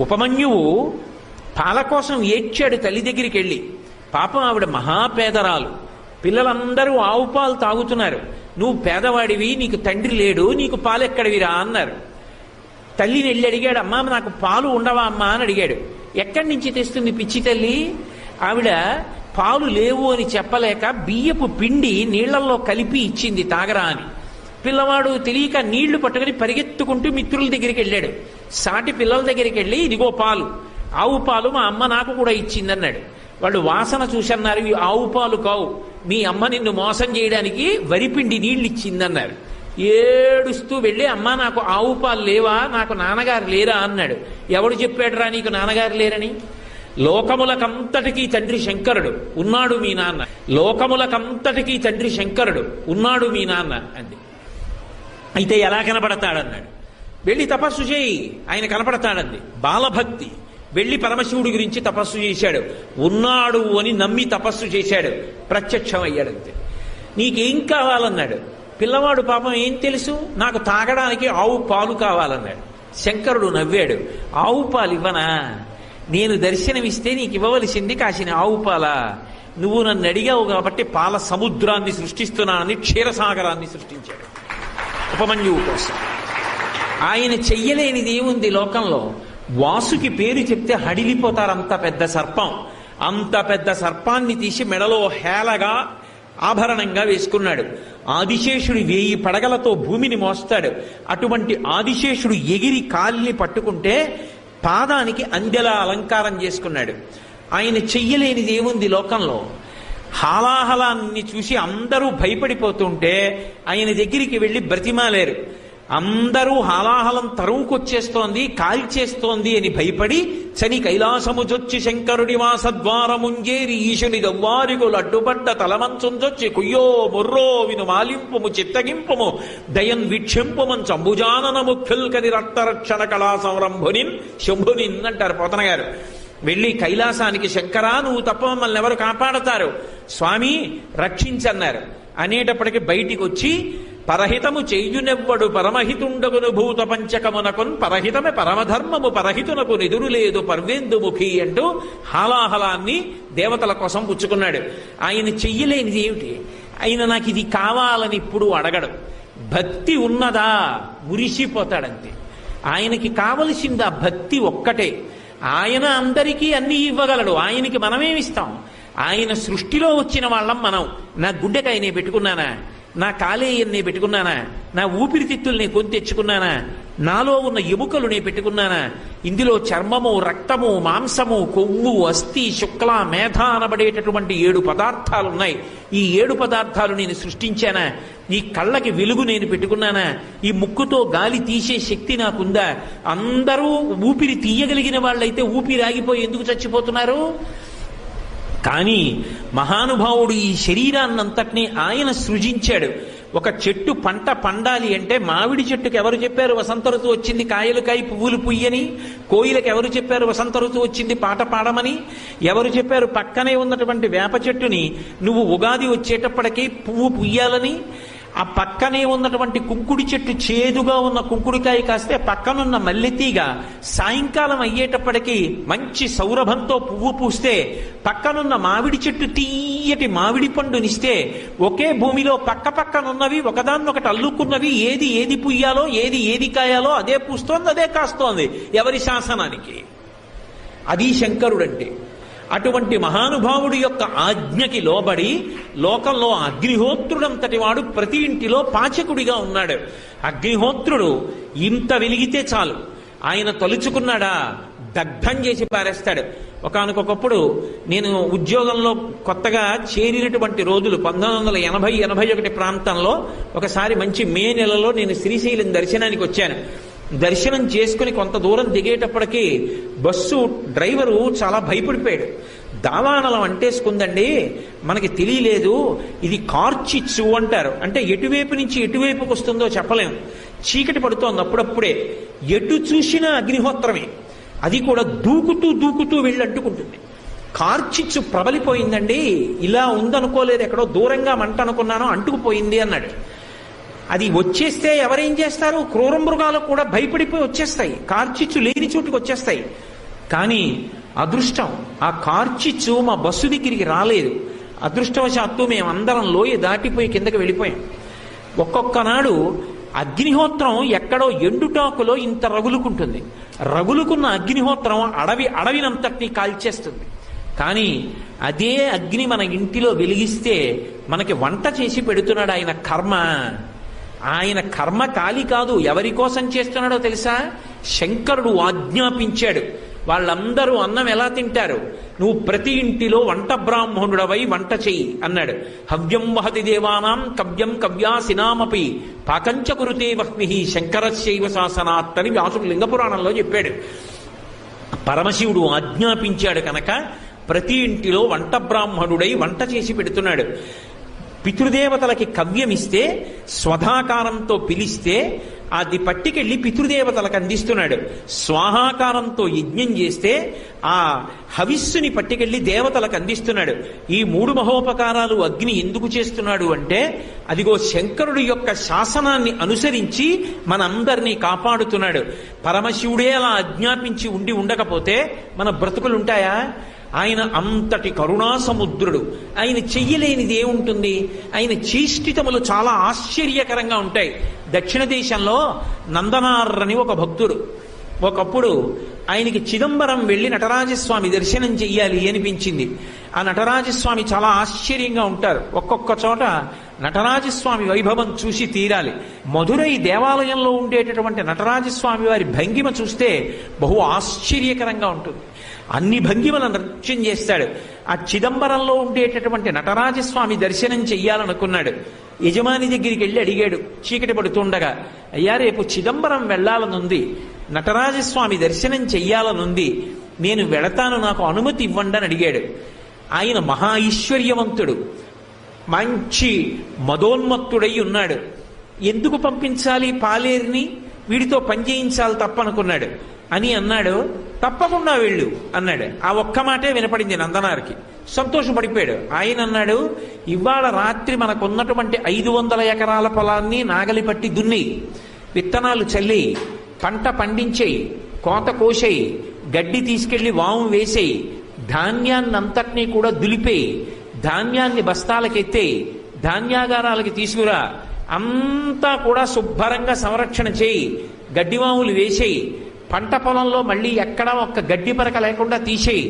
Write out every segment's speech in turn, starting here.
ఉపమన్యువు పాల కోసం ఏడ్చాడు తల్లి దగ్గరికి వెళ్ళి. పాపం ఆవిడ మహాపేదరాలు, పిల్లలందరూ ఆవు పాలు తాగుతున్నారు. నువ్వు పేదవాడివి, నీకు తండ్రి లేడు, నీకు పాలు ఎక్కడివిరా అన్నారు. తల్లిని వెళ్ళి అడిగాడు, అమ్మా నాకు పాలు ఉండవా అమ్మా అని అడిగాడు. ఎక్కడి నుంచి తెస్తుంది పిచ్చి తల్లి? ఆవిడ పాలు లేవు అని చెప్పలేక బియ్యపు పిండి నీళ్లలో కలిపి ఇచ్చింది తాగరా అని. పిల్లవాడు తెలియక నీళ్లు పట్టుకుని పరిగెత్తుకుంటూ మిత్రుల దగ్గరికి వెళ్ళాడు. సాటి పిల్లల దగ్గరికి వెళ్ళి, ఇదిగో పాలు, ఆవు పాలు మా అమ్మ నాకు కూడా ఇచ్చిందన్నాడు. వాళ్ళు వాసన చూసన్నారు, ఇవి ఆవు పాలు కావు, మీ అమ్మ నిన్ను మోసం చేయడానికి వరిపిండి నీళ్ళు ఇచ్చిందన్నారు. ఏడుస్తూ వెళ్ళి, అమ్మ నాకు ఆవు పాలు లేవా, నాకు నాన్నగారు లేరా అన్నాడు. ఎవడు చెప్పాడురా నీకు నాన్నగారు లేరని? లోకములకంతటికీ తండ్రి శంకరుడు, ఉన్నాడు మీ నాన్న. లోకములకంతటికీ తండ్రి శంకరుడు, ఉన్నాడు మీ నాన్న అంది. అయితే ఎలా కనపడతాడన్నాడు. వెళ్ళి తపస్సు చేయి, ఆయన కనపడతాడంది. బాలభక్తి. వెళ్ళి పరమశివుడి గురించి తపస్సు చేశాడు. ఉన్నాడు అని నమ్మి తపస్సు చేశాడు, ప్రత్యక్షం అయ్యాడంతే. నీకేం కావాలన్నాడు. పిల్లవాడు పాపం ఏం తెలుసు, నాకు తాగడానికి ఆవు పాలు కావాలన్నాడు. శంకరుడు నవ్వాడు. ఆవు పాలు ఇవ్వనా? నేను దర్శనమిస్తే నీకు ఇవ్వవలసింది కాసిన ఆవు పాల. నువ్వు నన్ను అడిగావు కాబట్టి పాల సముద్రాన్ని సృష్టిస్తున్నానని క్షీరసాగరాన్ని సృష్టించాడు ఉపమన్యువు కోసం. ఆయన చెయ్యలేనిది ఏముంది లోకంలో? వాసుకి పేరు చెప్తే హడిలిపోతారు. అంత పెద్ద సర్పం, అంత పెద్ద సర్పాన్ని తీసి మెడలో హేళగా ఆభరణంగా వేసుకున్నాడు. ఆదిశేషుడు 1000 పడగలతో భూమిని మోస్తాడు. అటువంటి ఆదిశేషుడు ఎగిరి కాలిని పట్టుకుంటే పాదానికి అందెలా అలంకారం చేసుకున్నాడు. ఆయన చెయ్యలేనిది ఏముంది లోకంలో? హాలాహలాన్ని చూసి అందరూ భయపడిపోతుంటే ఆయన దగ్గరికి వెళ్ళి బ్రతిమాలేరు. అందరూ హాలాహలం తరువుకొచ్చేస్తోంది, కాల్చేస్తోంది అని భయపడి చని కైలాసముజొచ్చి శంకరుడి వాసద్వారముంజేరి ఈశుని దవ్వారిగులు అడ్డుపడ్డ తలమంచుంజొచ్చి కుయ్యో ముర్రో విను మాలింపుము చిత్తగింపుము దయన్ వీక్షింపుమం చంబుజానన ముఖ్యుల్కని రక్తరక్షణ కళా సంరంభునిన్ శంభునిన్ అంటారు పోతన గారు. వెళ్ళి కైలాసానికి, శంకరా నువ్వు తప్ప మమ్మల్ని ఎవరు కాపాడతారు, స్వామి రక్షించన్నారు. అనేటప్పటికి బయటికి వచ్చి, పరహితము చెయ్యునెవ్వడు పరమహితుండగును భూత పంచకమునకున్ పరహితమే పరమధర్మము పరహితునకు నిదురు లేదు పర్వేందుముఖి అంటూ హాలాహలాన్ని దేవతల కోసం పుచ్చుకున్నాడు. ఆయన చెయ్యలేనిది ఏమిటి? ఆయన నాకు ఇది కావాలని ఇప్పుడు అడగడు. భక్తి ఉన్నదా మురిసిపోతాడంతే. ఆయనకి కావలసింది ఆ భక్తి ఒక్కటే. ఆయన అందరికీ అన్నీ ఇవ్వగలడు, ఆయనకి మనమేమిస్తాం? ఆయన సృష్టిలో వచ్చిన వాళ్ళం మనం. నా గుండెకాయనే పెట్టుకున్నానా, నా కాలేయన్నే పెట్టుకున్నానా, నా ఊపిరితిత్తుల్ని కొని తెచ్చుకున్నానా, నాలో ఉన్న ఎముకలు నే పెట్టుకున్నానా? ఇందులో చర్మము, రక్తము, మాంసము, కొవ్వు, అస్థి, శుక్ల, మేధ అనబడేటటువంటి 7 పదార్థాలున్నాయి. ఈ 7 పదార్థాలు నేను సృష్టించానా? ఈ కళ్ళకి వెలుగు నేను పెట్టుకున్నానా? ఈ ముక్కుతో గాలి తీసే శక్తి నాకుందా? అందరూ ఊపిరి తీయగలిగిన వాళ్ళైతే ఊపిరి ఆగిపోయి ఎందుకు చచ్చిపోతున్నారు? కానీ మహానుభావుడు ఈ శరీరాన్నంతటినీ ఆయన సృజించాడు. ఒక చెట్టు పంట పండాలి అంటే మామిడి చెట్టుకు ఎవరు చెప్పారు వసంత ఋతువు వచ్చింది కాయలు కాయి పువ్వులు పుయ్యని? కోయిలకు ఎవరు చెప్పారు వసంత ఋతువు వచ్చింది పాట పాడమని? ఎవరు చెప్పారు పక్కనే ఉన్నటువంటి వేప చెట్టుని నువ్వు ఉగాది వచ్చేటప్పటికీ పువ్వు పుయ్యాలని? ఆ పక్కనే ఉన్నటువంటి కుంకుడి చెట్టు చేదుగా ఉన్న కుంకుడికాయ కాస్తే పక్కనున్న మల్లెతీగ సాయంకాలం అయ్యేటప్పటికీ మంచి సౌరభంతో పువ్వు పూస్తే పక్కనున్న మామిడి చెట్టు తీయటి మామిడి పండునిస్తే ఒకే భూమిలో పక్క పక్కనున్నవి ఒకదాన్నొకటి అల్లుకున్నవి. ఏది ఏది పుయ్యాలో ఏది కాయాలో అదే పూస్తోంది, అదే కాస్తోంది. ఎవరి శాసనానికి? అది శంకరుడంటే. అటువంటి మహానుభావుడి యొక్క ఆజ్ఞకి లోబడి లోకంలో అగ్నిహోత్రుడంతటి వాడు ప్రతి ఇంటిలో పాచకుడిగా ఉన్నాడు. అగ్నిహోత్రుడు ఇంత వెలిగితే చాలు, ఆయన తలుచుకున్నాడా దగ్ధం చేసి పారేస్తాడు. ఒకానొకప్పుడు నేను ఉద్యోగంలో కొత్తగా చేరినటువంటి రోజులు 1980-81 ప్రాంతంలో ఒకసారి మంచి మే నెలలో నేను శ్రీశైలం దర్శనానికి వచ్చాను. దర్శనం చేసుకుని కొంత దూరం దిగేటప్పటికీ బస్సు డ్రైవరు చాలా భయపడిపోయాడు. దావానలం అంటేసుకుందండి, మనకి తెలియలేదు, ఇది కార్చిచ్చు అంటారు. అంటే ఎటువైపు నుంచి ఎటువైపుకి వస్తుందో చెప్పలేము. చీకటి పడుతోంది అప్పుడప్పుడే, ఎటు చూసినా అగ్నిహోత్రమే. అది కూడా దూకుతూ వెళ్ళి అంటుకుంటుంది. కార్చిచ్చు ప్రబలిపోయిందండి, ఇలా ఉందనుకోలేదు, ఎక్కడో దూరంగా మంట అనుకున్నానో అంటుకుపోయింది అన్నాడు. అది వచ్చేస్తే ఎవరేం చేస్తారు? క్రూర మృగాలు కూడా భయపడిపోయి వచ్చేస్తాయి, కార్చిచ్చు లేని చోటుకు వచ్చేస్తాయి. కానీ అదృష్టం, ఆ కార్చిచ్చు మా బస్సు దగ్గరికి రాలేదు. అదృష్టవశాత్తు మేమందరం లోయ దాటిపోయి కిందకి వెళ్ళిపోయాం. ఒక్కొక్క నాడు అగ్నిహోత్రం ఎక్కడో ఎండుటాకులో ఇంత రగులుకుంటుంది. రగులుకున్న అగ్నిహోత్రం అడవినంతటినీ కాల్చేస్తుంది. కానీ అదే అగ్ని మన ఇంటిలో వెలిగిస్తే మనకి వంట చేసి పెడుతున్నాడు ఆయన కర్మ. ఆయన కర్మ కాలి కాదు. ఎవరి కోసం చేస్తున్నాడో తెలుసా? శంకరుడు ఆజ్ఞాపించాడు. వాళ్ళందరూ అన్నం ఎలా తింటారు? నువ్వు ప్రతి ఇంటిలో వంట బ్రాహ్మణుడవై వంట చెయ్యి అన్నాడు. హవ్యం వహతి దేవానాం కవ్యం కవ్యాసినామపి పాకంచ కురుతే వహ్ని శంకరశైవ శాసనాత్ అని వ్యాసుడు లింగపురాణంలో చెప్పాడు. పరమశివుడు ఆజ్ఞాపించాడు కనుక ప్రతి ఇంటిలో వంట బ్రాహ్మణుడై వంట చేసి పెడుతున్నాడు. పితృదేవతలకి కవ్యమిస్తే, స్వధాకారంతో పిలిస్తే అది పట్టికెళ్ళి పితృదేవతలకు అందిస్తున్నాడు. స్వాహాకారంతో యజ్ఞం చేస్తే ఆ హవిస్సుని పట్టికెళ్ళి దేవతలకు అందిస్తున్నాడు. ఈ 3 మహోపకారాలు అగ్ని ఎందుకు చేస్తున్నాడు అంటే, అదిగో శంకరుడి యొక్క శాసనాన్ని అనుసరించి మనందరినీ కాపాడుతున్నాడు. పరమశివుడే అలా ఆజ్ఞాపించి ఉండకపోతే మన బ్రతుకులుంటాయా? ఆయన అంతటి కరుణా సముద్రుడు. ఆయన చెయ్యలేనిది ఏముంటుంది? ఆయన చేష్టితములు చాలా ఆశ్చర్యకరంగా ఉంటాయి. దక్షిణ దేశంలో నందనార్ అని ఒక భక్తుడు. ఒకప్పుడు ఆయనకి చిదంబరం వెళ్ళి నటరాజస్వామి దర్శనం చెయ్యాలి అనిపించింది. ఆ నటరాజస్వామి చాలా ఆశ్చర్యంగా ఉంటారు. ఒక్కొక్క చోట నటరాజస్వామి వైభవం చూసి తీరాలి. మధురై దేవాలయంలో ఉండేటటువంటి నటరాజస్వామి వారి భంగిమ చూస్తే బహు ఆశ్చర్యకరంగా ఉంటుంది. అన్ని భంగిమల నృత్యం చేస్తాడు. ఆ చిదంబరంలో ఉండేటటువంటి నటరాజస్వామి దర్శనం చెయ్యాలనుకున్నాడు. యజమాని దగ్గరికి వెళ్ళి అడిగాడు చీకటి పడుతుండగా, అయ్యా రేపు చిదంబరం వెళ్లాలనుంది, నటరాజస్వామి దర్శనం చెయ్యాలనుంది, నేను వెళతాను, నాకు అనుమతి ఇవ్వండి అని అడిగాడు. ఆయన మహా ఐశ్వర్యవంతుడు, మంచి మదోన్మత్తుడై ఉన్నాడు. ఎందుకు పంపించాలి పాలేరుని? వీడితో పనిచేయించాలి తప్పనుకున్నాడు. అని అన్నాడు, తప్పకుండా వెళ్ళు అన్నాడు. ఆ ఒక్క మాటే వినపడింది నందనారికి. సంతోషపడిపోయాడు. ఆయన అన్నాడు, ఇవాళ రాత్రి మనకున్నటువంటి 500 ఎకరాల పొలాన్ని నాగలి పట్టి దున్ని, విత్తనాలు చల్లి, పంట పండించేయి, కోత కోసేయి, గడ్డి తీసుకెళ్లి వాము వేసేయి, ధాన్యాన్నంతటినీ కూడా దులిపేయి, ధాన్యాన్ని బస్తాలకెత్తేయి, ధాన్యాగారాలకి తీసుకురా, అంతా కూడా శుభ్రంగా సంరక్షణ చేయి, గడ్డివాములు వేసేయి, పంట పొలంలో మళ్ళీ ఎక్కడా ఒక్క గడ్డి పరక లేకుండా తీసేయి,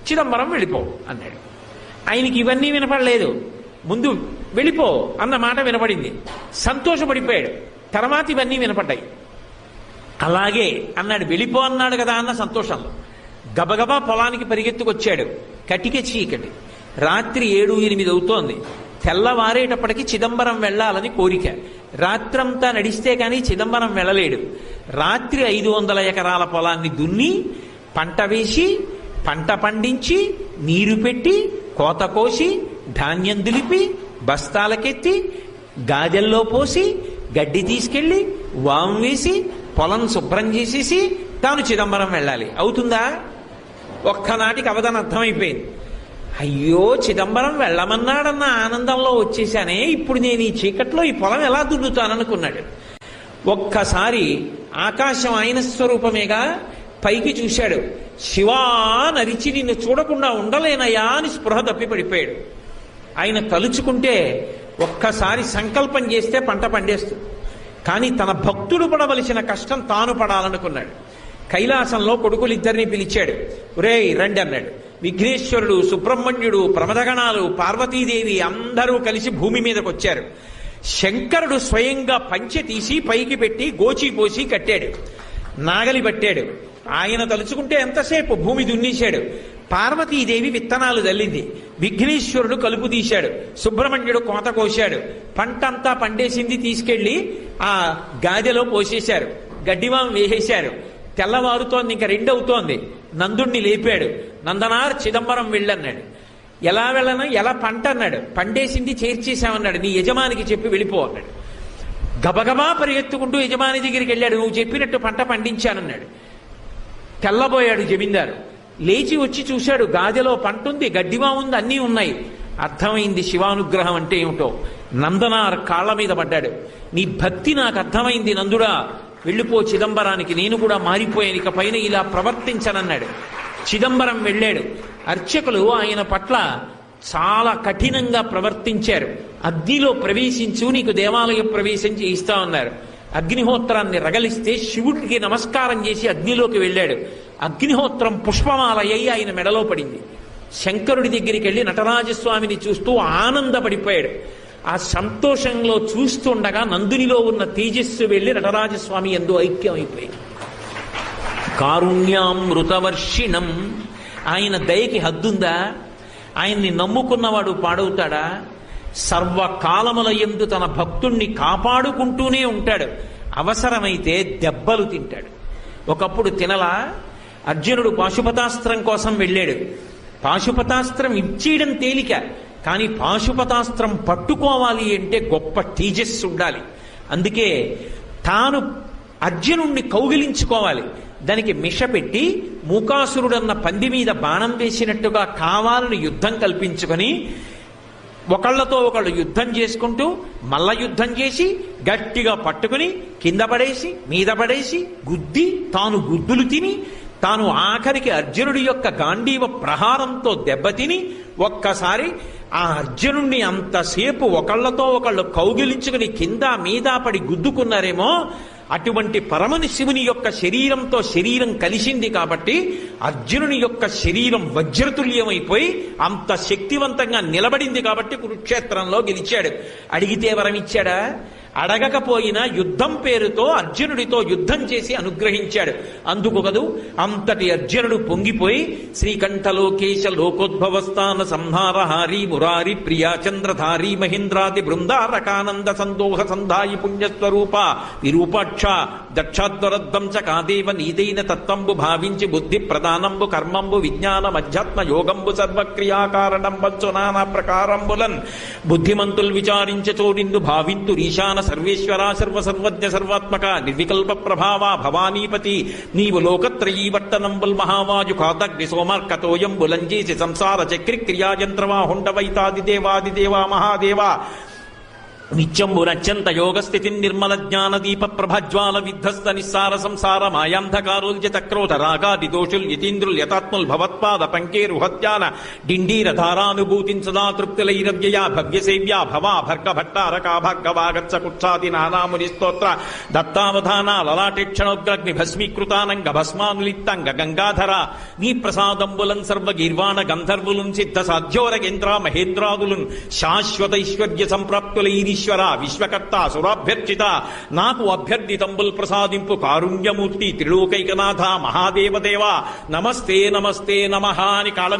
చిదంబరం వెళ్ళిపో అన్నాడు. ఆయనకి ఇవన్నీ వినపడలేదు. ముందు వెళ్ళిపో అన్న మాట వినపడింది. సంతోషపడిపోయాడు. తర్వాత ఇవన్నీ వినపడ్డాయి. అలాగే అన్నాడు. వెళ్ళిపో అన్నాడు కదా అన్న సంతోషంలో గబగబా పొలానికి పరిగెత్తుకొచ్చాడు. కటిక చీకటి, రాత్రి 7-8 అవుతోంది. తెల్లవారేటప్పటికి చిదంబరం వెళ్ళాలని కోరిక. రాత్రంతా నడిస్తే కానీ చిదంబరం వెళ్ళలేడు. రాత్రి 500 ఎకరాల పొలాన్ని దున్ని, పంట వేసి, పంట పండించి, నీరు పెట్టి, కోత కోసి, ధాన్యం దులిపి, బస్తాలకెత్తి, గాజెల్లో పోసి, గడ్డి తీసుకెళ్లి, వాము వేసి, పొలం శుభ్రం చేసేసి తాను చిదంబరం వెళ్ళాలి. అవుతుందా? ఒక్కనాటికి అవదానం అర్థమైపోయింది. అయ్యో, చిదంబరం వెళ్ళమన్నాడన్న ఆనందంలో వచ్చేసానే, ఇప్పుడు నేను ఈ చీకట్లో ఈ పొలం ఎలా దున్నుతాననుకున్నాడు. ఒక్కసారి ఆకాశం ఆయన స్వరూపమేగా, పైకి చూశాడు. శివా నరిచి నిన్ను చూడకుండా ఉండలేనయా అని స్పృహ తప్పి పడిపోయాడు. ఆయన తలుచుకుంటే ఒక్కసారి సంకల్పం చేస్తే పంట పండేస్తుంది. కానీ తన భక్తుడు పడవలసిన కష్టం తాను పడాలనుకున్నాడు. కైలాసంలో కొడుకులిద్దరినీ పిలిచాడు. ఒరేయ్ రండి అన్నాడు. విఘ్నేశ్వరుడు, సుబ్రహ్మణ్యుడు, ప్రమదగణాలు, పార్వతీదేవి అందరూ కలిసి భూమి మీదకి వచ్చారు. శంకరుడు స్వయంగా పంచె తీసి పైకి పెట్టి గోచి పోసి కట్టాడు. నాగలి పట్టాడు. ఆయన తలుచుకుంటే ఎంతసేపు భూమి దున్నేశాడు. పార్వతీదేవి విత్తనాలు చల్లింది. విఘ్నేశ్వరుడు కలుపు తీశాడు. సుబ్రహ్మణ్యుడు కోత కోశాడు. పంటంతా పండేసింది. తీసుకెళ్లి ఆ గాదెలో పోసేశారు. గడ్డివాం వేసేశారు. తెల్లవారుతోంది, ఇంకా 2 అవుతోంది. నందుణ్ణి లేపాడు. నందనార్ చిదంబరం వెళ్ళన్నాడు. ఎలా వెళ్ళను? ఎలా పంట అన్నాడు. పండేసింది, చేర్చేశామన్నాడు. నీ యజమానికి చెప్పి వెళ్ళిపో అన్నాడు. గబగబా పరిగెత్తుకుంటూ యజమాని దగ్గరికి వెళ్ళాడు. నువ్వు చెప్పినట్టు పంట పండించానన్నాడు. తెల్లబోయాడు జమీందారు. లేచి వచ్చి చూశాడు. గాదెలో పంట ఉంది, గడ్డివా ఉంది, అన్నీ ఉన్నాయి. అర్థమైంది శివానుగ్రహం అంటే ఏమిటో. నందనార్ కాళ్ల మీద పడ్డాడు. నీ భక్తి నాకు అర్థమైంది నందుడా, వెళ్ళిపో చిదంబరానికి, నేను కూడా మారిపోయాను, ఇక పైన ఇలా ప్రవర్తించనన్నాడు. చిదంబరం వెళ్ళాడు. అర్చకులు ఆయన పట్ల చాలా కఠినంగా ప్రవర్తించారు. అగ్నిలో ప్రవేశించు, నీకు దేవాలయ ప్రవేశం చేయిస్తా ఉన్నారు. అగ్నిహోత్రాన్ని రగలిస్తే శివుడికి నమస్కారం చేసి అగ్నిలోకి వెళ్ళాడు. అగ్నిహోత్రం పుష్పమాలయ్యి ఆయన మెడలో పడింది. శంకరుడి దగ్గరికి వెళ్ళి నటరాజస్వామిని చూస్తూ ఆనందపడిపోయాడు. ఆ సంతోషంలో చూస్తుండగా నందునిలో ఉన్న తేజస్సు వెళ్ళి నటరాజస్వామి యందు ఐక్యమైపోయింది. కారుణ్యామృతవర్షిణం, ఆయన దయకి హద్దుందా? ఆయన్ని నమ్ముకున్నవాడు పాడవుతాడా? సర్వకాలముల యందు తన భక్తుణ్ణి కాపాడుకుంటూనే ఉంటాడు. అవసరమైతే దెబ్బలు తింటాడు. ఒకప్పుడు తినలా. అర్జునుడు పాశుపతాస్త్రం కోసం వెళ్ళాడు. పాశుపతాస్త్రం ఇచ్చేయడం తేలిక, కానీ పాశుపతాస్త్రం పట్టుకోవాలి అంటే గొప్ప తేజస్సు ఉండాలి. అందుకే తాను అర్జునుణ్ణి కౌగిలించుకోవాలి. దానికి మిష పెట్టి మూకాసురుడన్న పంది మీద బాణం వేసినట్టుగా కావాలని యుద్ధం కల్పించుకొని ఒకళ్లతో ఒకళ్ళు యుద్ధం చేసుకుంటూ మల్ల యుద్ధం చేసి గట్టిగా పట్టుకుని కింద పడేసి మీద పడేసి గుద్ది తాను గుద్దులు తిని తాను ఆఖరికి అర్జునుడి యొక్క గాంధీవ ప్రహారంతో దెబ్బతిని ఒక్కసారి ఆ అర్జునుణ్ణి అంతసేపు ఒకళ్లతో ఒకళ్ళు కౌగిలించుకుని కింద మీద పడి గుద్దుకున్నారేమో, అటువంటి పరమని శివుని యొక్క శరీరంతో శరీరం కలిసింది కాబట్టి అర్జునుని యొక్క శరీరం వజ్రతుల్యమైపోయి అంత శక్తివంతంగా నిలబడింది కాబట్టి కురుక్షేత్రంలో గెలిచాడు. అడిగితే వరం ఇచ్చాడా? అడగకపోయినా యుద్ధం పేరుతో అర్జునుడితో యుద్ధం చేసి అనుగ్రహించాడు. అందుకు కదూ అంతటి అర్జునుడు పొంగిపోయి శ్రీకంఠలోకేశ లోకోద్భవస్థాన సంహారహారి మురారి ప్రియా చంద్రధారి మహేంద్రాది బృందారకానంద సందోహ సంధాయి పుణ్యస్వరూప విరూపాక్ష దక్షాద్వరద్దంచ కాదేవ నీదైన తత్వంబు భావించి బుద్ధి ప్రధానంబు కర్మంబు విజ్ఞానం అధ్యాత్మ యోగంబు సర్వక్రియాకారణం వచ్చు నానా ప్రకారంబులన్ బుద్ధిమంతులు విచారించచో నిన్ను భావింతు ఈశాన సర్వేశ్వర సర్వసర్వజ్ఞ సర్వాత్మక నిర్వికల్ప ప్రభావ భవానీపతి నీవు లోకత్రయీవర్తనంబుల్ మహావాయు కాదగ్ని సోమార్కతోయంబులంజేసి సంసార చక్రి క్రియాయంత్రవా హుండవైతాదిదేవాదిదేవా మహాదేవ నిత్యంబు నత్యంత యోగస్థితి నిర్మల జ్ఞాన దీప ప్రభజ్వాల విధ్వస్త నిస్సార సంసార మాయాంధకారోల్యత క్రోధ రాగాది దోషుల్ యతీంద్రుల్ యతాత్ముల్ భవత్పాద పంకేరుహత్యాన డిండీర ధారానుభూతించదా తృప్తిలైరవ్యయా భవ్యసేవ్యా భవా భర్గ భట్టారకా భార్గవాగచ్చ కుక్షాది నానాముని స్తోత్ర దత్తావధాన లలాటేక్షణోగ్రగ్ని భస్మీకృతానంగ భస్మానులిత్తంగ గంగాధర నీ ప్రసాదంబులన్ సర్వగీర్వాణ గంధర్వులున్ సిద్ధ సాధ్యోరగేంద్ర మహేంద్రాదులున్ శాశ్వతైశ్వర్య సంప్రాప్తులైరి విశ్వకర్త సురాభ్యర్చిత నాకు అభ్యర్థితంబుల్ ప్రసాదింపు కారుణ్యమూర్తి త్రిలోకైకనాథ మహాదేవదేవ నమస్తే నమస్తే నమః అని కాళ్ళ మీద